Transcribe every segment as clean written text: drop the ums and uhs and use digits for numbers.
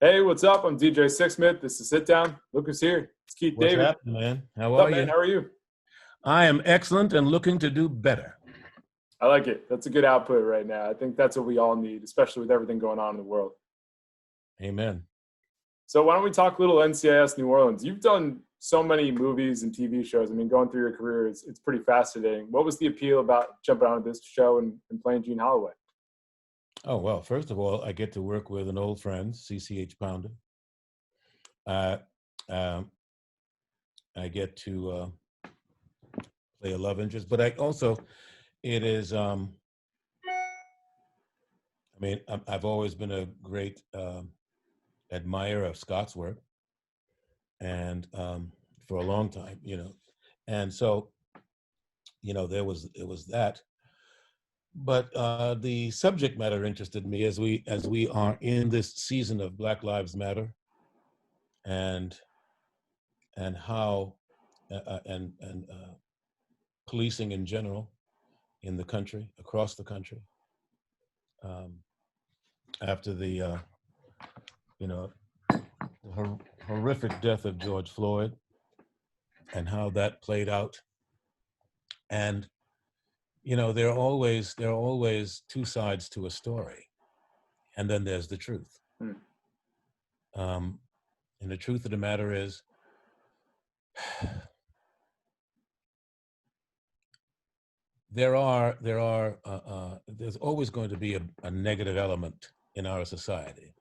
Hey, what's up? I'm DJ Sixsmith. This is Sit Down. Look who's here. It's Keith What's David. happening, man? How What's are up, man? you? How are you? I am excellent and looking to do better. I like it. That's a good output right now. I think that's what we all need, especially with everything going on in the world. Amen. So why don't we talk a little NCIS New Orleans? You've done so many movies and TV shows. I mean, going through your career, it's pretty fascinating. What was the appeal about jumping on this show and playing Gene Holloway? Oh, well, first of all, I get to work with an old friend, CCH Pounder. I get to play a love interest, but it is, I mean, I've always been a great admirer of Scott's work, and for a long time, and so, it was that. But the subject matter interested me as we are in this season of Black Lives Matter, and how and policing in general in the country, across the country, after the horrific death of George Floyd, and how that played out. And there are always two sides to a story, and then there's the truth. And the truth of the matter is, there's always going to be a negative element in our society.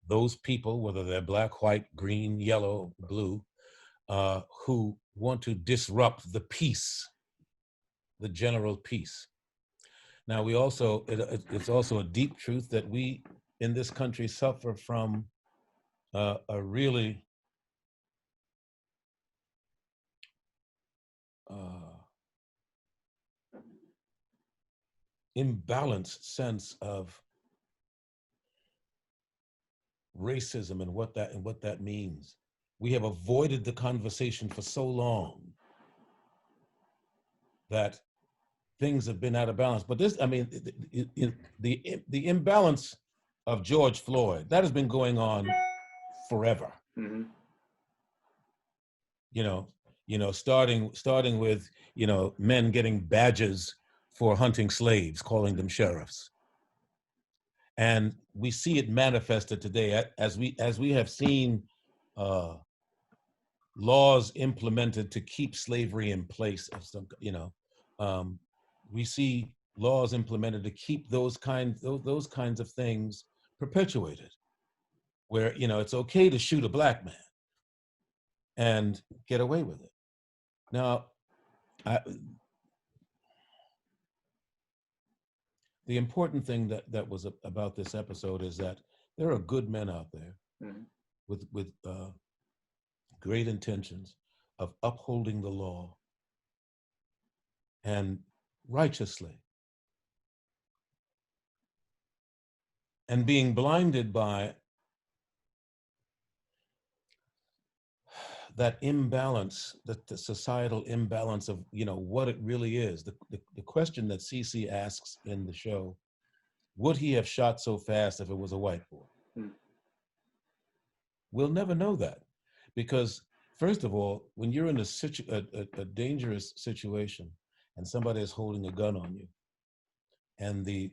Those people, whether they're black, white, green, yellow, blue, who want to disrupt the peace, the general peace. Now, it's also a deep truth that we in this country suffer from a really imbalanced sense of racism and what that means. We have avoided the conversation for so long that things have been out of balance. But this, I mean, the imbalance of George Floyd, that has been going on forever. Mm-hmm. Starting with men getting badges for hunting slaves, calling them sheriffs. And we see it manifested today as we have seen laws implemented to keep slavery in place of some, we see laws implemented to keep those kinds of things perpetuated, where it's okay to shoot a black man and get away with it. Now, the important thing that was about this episode is that there are good men out there, mm-hmm. with great intentions of upholding the law and righteously, and being blinded by that imbalance, the societal imbalance of what it really is. The question that CC asks in the show: would he have shot so fast if it was a white boy? We'll never know that, because first of all, when you're in a dangerous situation and somebody is holding a gun on you, and the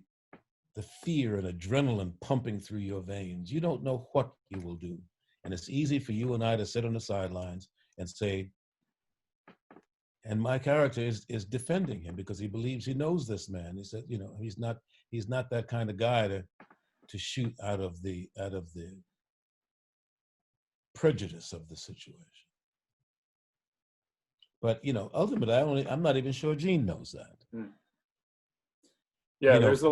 fear and adrenaline pumping through your veins, you don't know what you will do. And it's easy for you and I to sit on the sidelines and say, and my character is defending him because he believes he knows this man. He said, he's not that kind of guy to shoot out of the prejudice of the situation. But ultimately, I'm not even sure Gene knows that. Yeah, there's a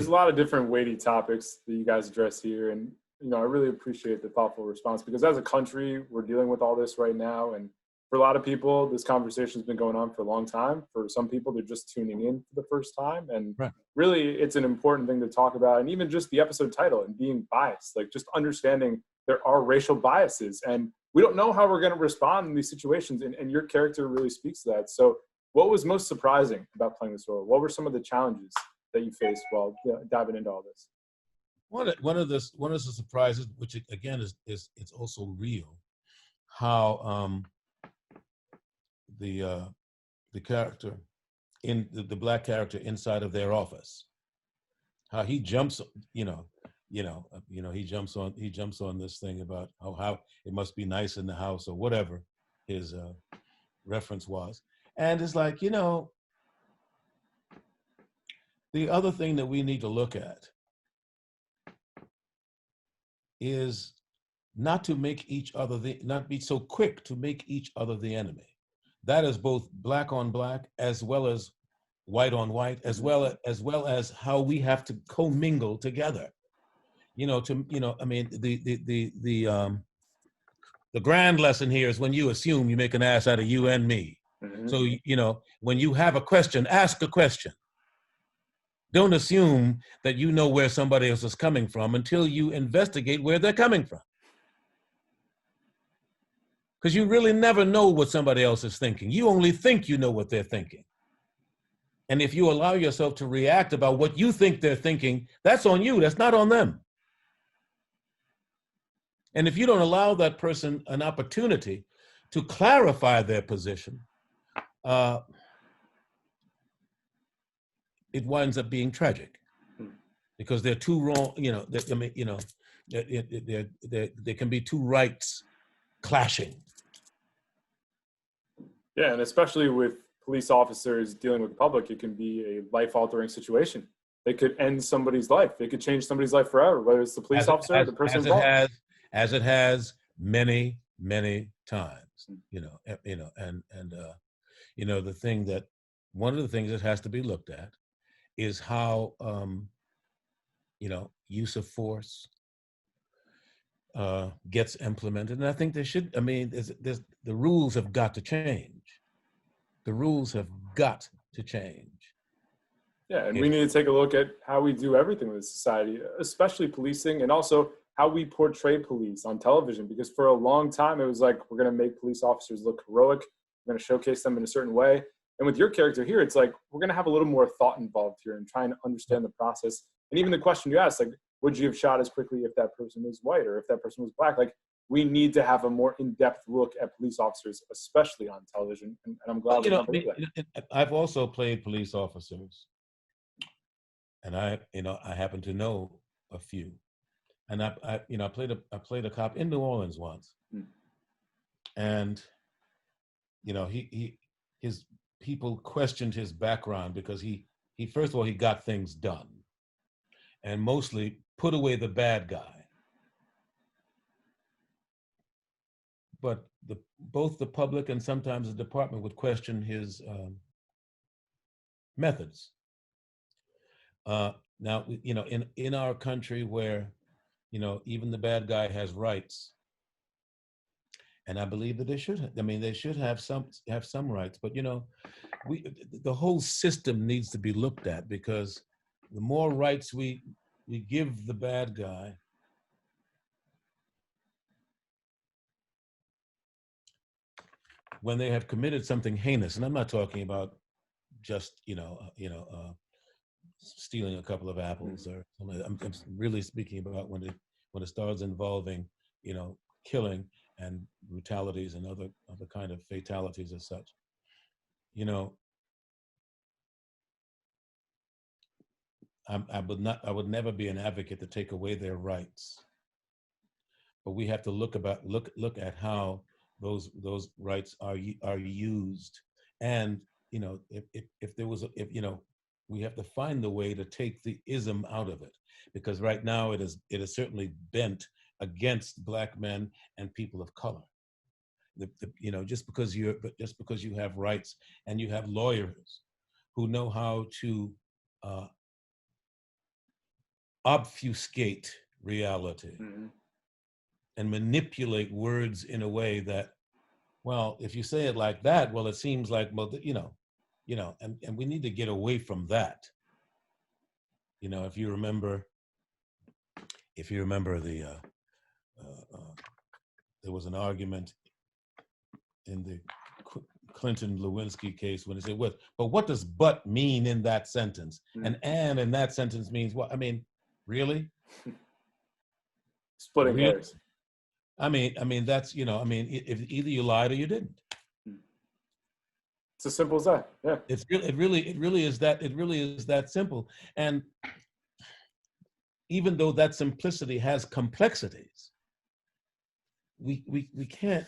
lot of different weighty topics that you guys address here, and I really appreciate the thoughtful response, because as a country, we're dealing with all this right now, and for a lot of people, this conversation has been going on for a long time. For some people, they're just tuning in for the first time, and really, it's an important thing to talk about. And even just the episode title and being biased, like just understanding there are racial biases, and we don't know how we're going to respond in these situations, and your character really speaks to that. So what was most surprising about playing this role? What were some of the challenges that you faced while diving into all this? one of the surprises, which again is it's also real, how the character in the black character inside of their office, how he jumps, he jumps on this thing about how it must be nice in the house or whatever his reference was, and it's like, the other thing that we need to look at is not to make each other not be so quick to make each other the enemy. That is both black on black as well as white on white, as well as how we have to commingle together. I mean, the grand lesson here is when you assume, you make an ass out of you and me. Mm-hmm. So, when you have a question, ask a question. Don't assume that you know where somebody else is coming from until you investigate where they're coming from. Because you really never know what somebody else is thinking. You only think you know what they're thinking. And if you allow yourself to react about what you think they're thinking, that's on you, that's not on them. And if you don't allow that person an opportunity to clarify their position, it winds up being tragic, because they're too wrong. There can be two rights clashing. Yeah, and especially with police officers dealing with the public, it can be a life-altering situation. They could end somebody's life. They could change somebody's life forever, whether it's the police officer or the person involved. As it has many, many times. One of the things that has to be looked at is how use of force gets implemented. And I think there should, the rules have got to change. The rules have got to change. Yeah, and we need to take a look at how we do everything with society, especially policing, and also how we portray police on television. Because for a long time, it was like, we're going to make police officers look heroic. We're going to showcase them in a certain way. And with your character here, it's like, we're going to have a little more thought involved here and trying to understand the process. And even the question you asked, like, would you have shot as quickly if that person was white or if that person was black? Like, we need to have a more in-depth look at police officers, especially on television. And I'm glad I've also played police officers. And I happen to know a few. And I played a cop in New Orleans once. And, his people questioned his background because he first of all, he got things done and mostly put away the bad guy. But both the public and sometimes the department would question his methods. Now, in our country where, even the bad guy has rights, and I believe that they should have some rights, but the whole system needs to be looked at, because the more rights we give the bad guy, when they have committed something heinous, and I'm not talking about just stealing a couple of apples, or I'm really speaking about when it starts involving killing and brutalities and other kind of fatalities as such. I would never be an advocate to take away their rights, but we have to look at how those rights are used, and we have to find the way to take the ism out of it, because right now it is certainly bent against black men and people of color. Just because you have rights and you have lawyers who know how to obfuscate reality and manipulate words in a way that, well, if you say it like that, well, it seems like, well, and we need to get away from that. If you remember there was an argument in the Clinton-Lewinsky case when they said, but what does "but" mean in that sentence? And in that sentence means what? Really? Splitting Really? hairs. I mean, that's, if either you lied or you didn't. It's as simple as that. Yeah. It really is that simple. And even though that simplicity has complexities, we can't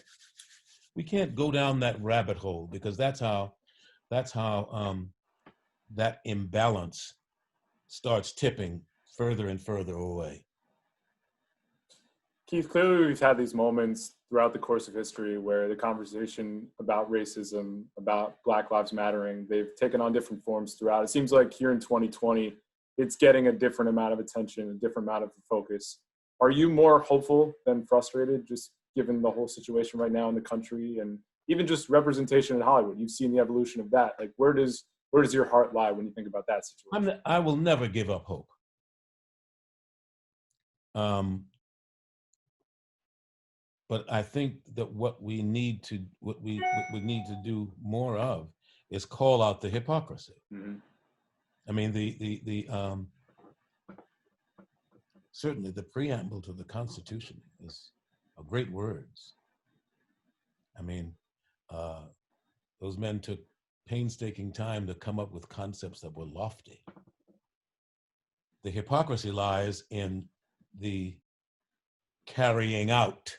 go down that rabbit hole, because that's how that imbalance starts tipping further and further away. Keith, clearly we've had these moments throughout the course of history where the conversation about racism, about Black Lives Mattering, they've taken on different forms throughout. It seems like here in 2020, it's getting a different amount of attention, a different amount of focus. Are you more hopeful than frustrated, just given the whole situation right now in the country, and even just representation in Hollywood? You've seen the evolution of that. Like, where does your heart lie when you think about that situation? I will never give up hope. But I think that what we need to do more of is call out the hypocrisy. Mm-hmm. I mean, certainly the preamble to the Constitution is great words. I mean, those men took painstaking time to come up with concepts that were lofty. The hypocrisy lies in the carrying out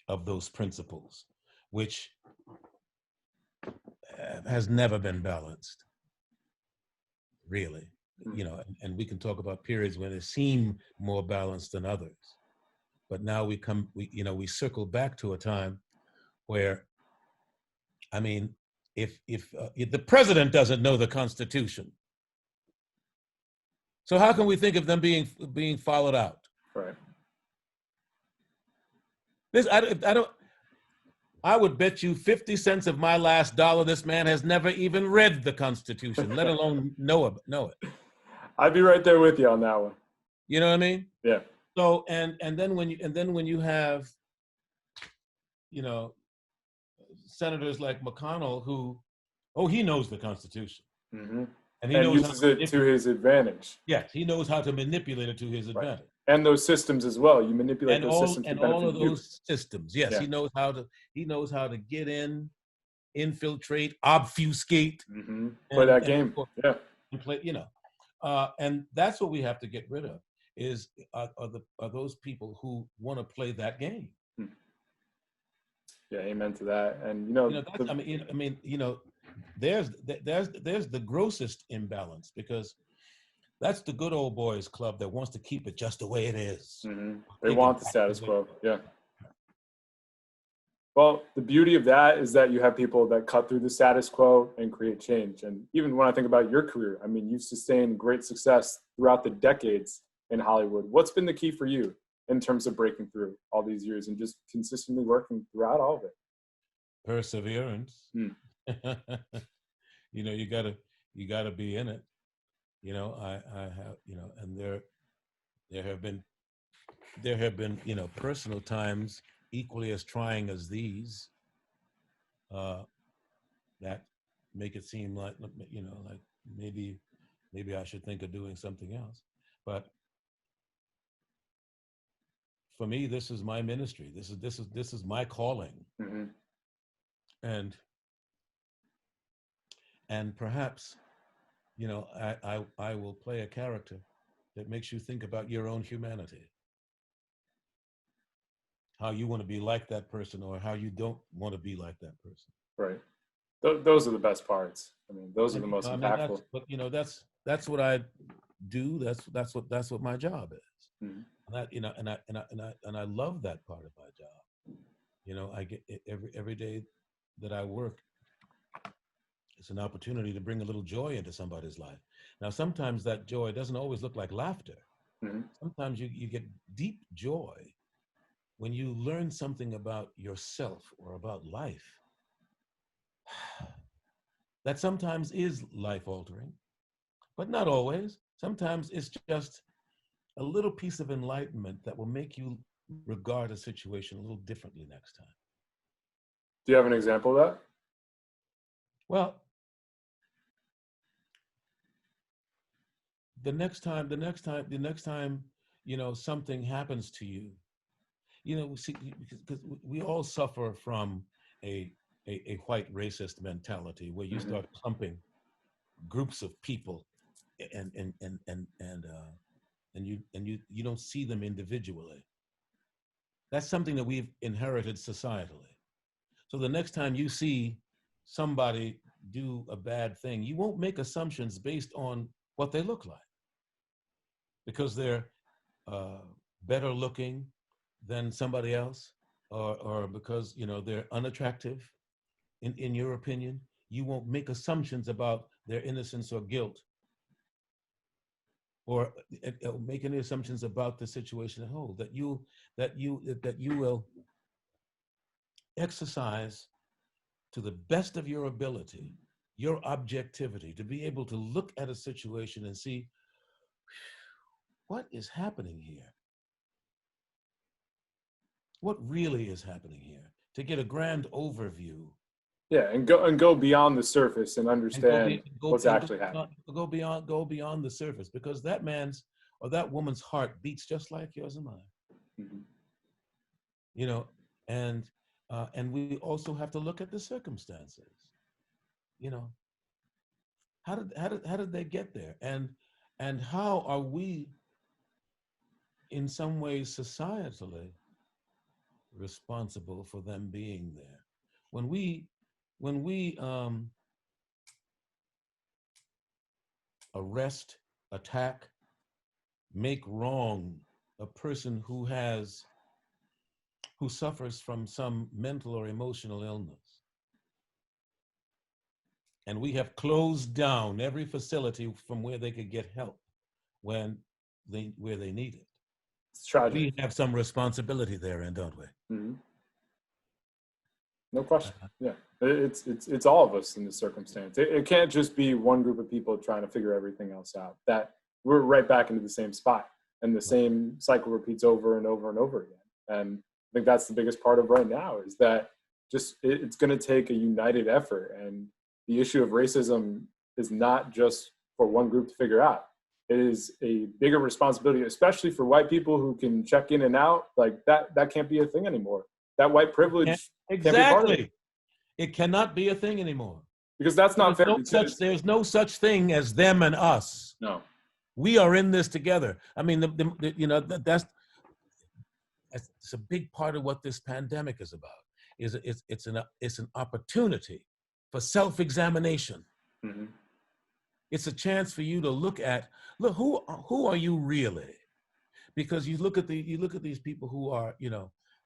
of those principles, which has never been balanced, really. And we can talk about periods when it seemed more balanced than others, but now we circle back to a time where, I mean, if the president doesn't know the Constitution, so how can we think of them being followed out? Right. I would bet you 50 cents of my last dollar this man has never even read the Constitution, let alone know it. I'd be right there with you on that one. You know what I mean? Yeah. So and then when you have, senators like McConnell who, he knows the Constitution. Mm-hmm. And he uses it to his advantage. Yes, he knows how to manipulate it to his advantage. And those systems as well. You manipulate those systems and all of those systems. Yes, yeah. He knows how to get in, infiltrate, obfuscate, play that game. Yeah, and play. And that's what we have to get rid of. Are those people who want to play that game? Yeah, amen to that. And there's the grossest imbalance, because that's the good old boys club that wants to keep it just the way it is. Mm-hmm. They want the status quo. Yeah. Well, the beauty of that is that you have people that cut through the status quo and create change. And even when I think about your career, I mean, you've sustained great success throughout the decades in Hollywood. What's been the key for you in terms of breaking through all these years and just consistently working throughout all of it? Perseverance. You gotta be in it. I have, and there have been, personal times equally as trying as these, that make it seem like, like maybe I should think of doing something else. But for me, this is my ministry. This is my calling. Mm-hmm. And perhaps, I will play a character that makes you think about your own humanity, how you want to be like that person or how you don't want to be like that person. Right. Those are the best parts. I mean, those are the most impactful. That's what I do. That's what my job is. Mm-hmm. And I love that part of my job. I get every day that I work, it's an opportunity to bring a little joy into somebody's life. Now, sometimes that joy doesn't always look like laughter. Mm-hmm. Sometimes you get deep joy when you learn something about yourself or about life that sometimes is life-altering, but not always. Sometimes it's just a little piece of enlightenment that will make you regard a situation a little differently next time. Do you have an example of that? Well, the next time, something happens to you, see, because we all suffer from a white racist mentality where you start clumping groups of people, and you don't see them individually. That's something that we've inherited societally. So the next time you see somebody do a bad thing, you won't make assumptions based on what they look like, because they're better looking than somebody else, or because they're unattractive in your opinion. You won't make assumptions about their innocence or guilt, or make any assumptions about the situation at whole. That you will exercise to the best of your ability, your objectivity, to be able to look at a situation and see what is happening here. What really is happening here? To get a grand overview. Yeah, and go beyond the surface and understand what's actually happening. Go beyond the surface, because that man's or that woman's heart beats just like yours and mine. And we also have to look at the circumstances. How did they get there, and how are we, in some ways, societally responsible for them being there? When we arrest, attack, make wrong a person who suffers from some mental or emotional illness, and we have closed down every facility from where they could get help where they need it. It's tragic. We have some responsibility therein, don't we? Mm-hmm. No question. Yeah, it's all of us in this circumstance. It can't just be one group of people trying to figure everything else out. That we're right back into the same spot, and the same cycle repeats over and over and over again. And I think that's the biggest part of right now, is that just it's going to take a united effort. And the issue of racism is not just for one group to figure out. It is a bigger responsibility, especially for white people who can check in and out. Like that can't be a thing anymore. That white privilege can't be part of it. It cannot be a thing anymore. Because that's not fair. There's no such thing as them and us. No. We are in this together. I mean, that's a big part of what this pandemic is about. It's an opportunity for self-examination. Mm-hmm. It's a chance for you to look who are you really? Because you look at these people who are,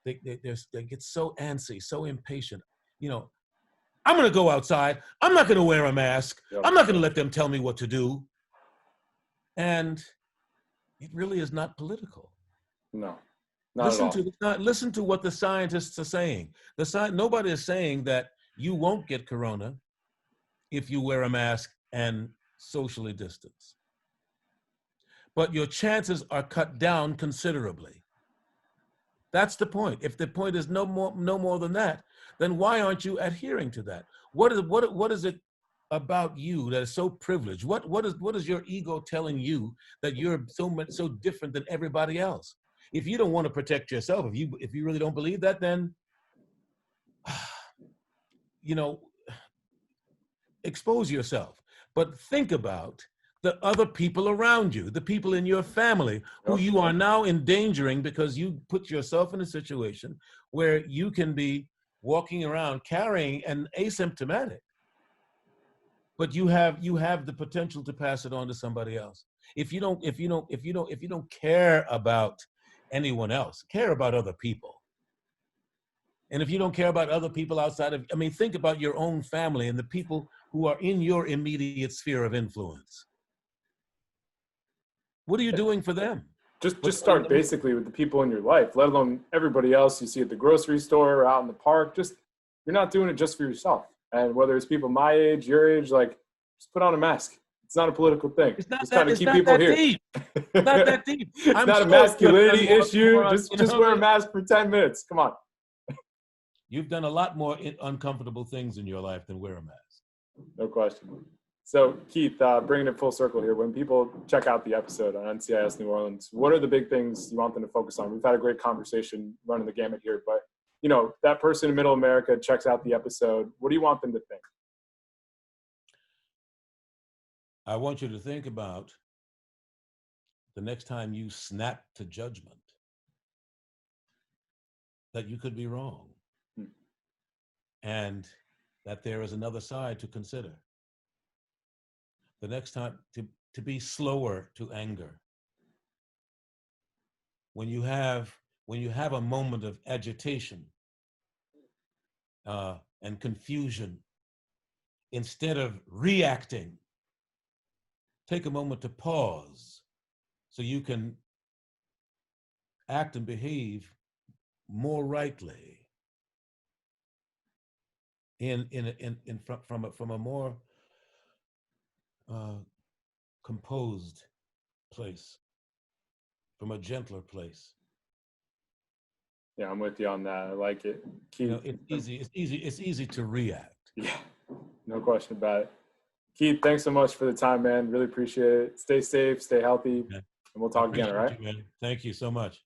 they get so antsy, so impatient. I'm going to go outside. I'm not going to wear a mask. Yep. I'm not going to let them tell me what to do. And it really is not political. No, not at all. Listen to what the scientists are saying. Nobody is saying that you won't get corona if you wear a mask and socially distance. But your chances are cut down considerably. That's the point. If the point is no more than that, then why aren't you adhering to that? What is it about you that is so privileged? What is your ego telling you that you're so different than everybody else? If you don't want to protect yourself, if you really don't believe that, then expose yourself. But think about the other people around you, the people in your family who you are now endangering because you put yourself in a situation where you can be walking around carrying and asymptomatic, but you have the potential to pass it on to somebody else. If you don't care about anyone else, care about other people. And if you don't care about other people think about your own family and the people who are in your immediate sphere of influence. What are you doing for them? Just start basically with the people in your life, let alone everybody else you see at the grocery store or out in the park. You're not doing it just for yourself. And whether it's people my age, your age, just put on a mask. It's not a political thing. It's not just that, kind of keep people here. Deep. It's not that deep. It's not a masculinity issue. Just wear a mask for 10 minutes. Come on. You've done a lot more uncomfortable things in your life than wear a mask. No question. So Keith, bringing it full circle here, when people check out the episode on NCIS New Orleans, what are the big things you want them to focus on? We've had a great conversation running the gamut here, but you know, that person in middle America checks out the episode. What do you want them to think? I want you to think about the next time you snap to judgment that you could be wrong and that there is another side to consider. The next time to be slower to anger. When you have a moment of agitation and confusion, instead of reacting, take a moment to pause so you can act and behave more rightly from a more composed place, from a gentler place. Yeah, I'm with you on that. I like it. Keith, you know, it's easy to react. Yeah, no question about it. Keith, thanks so much for the time, man. Really appreciate it. Stay safe, stay healthy, and we'll talk again, all right? You, man. Thank you so much.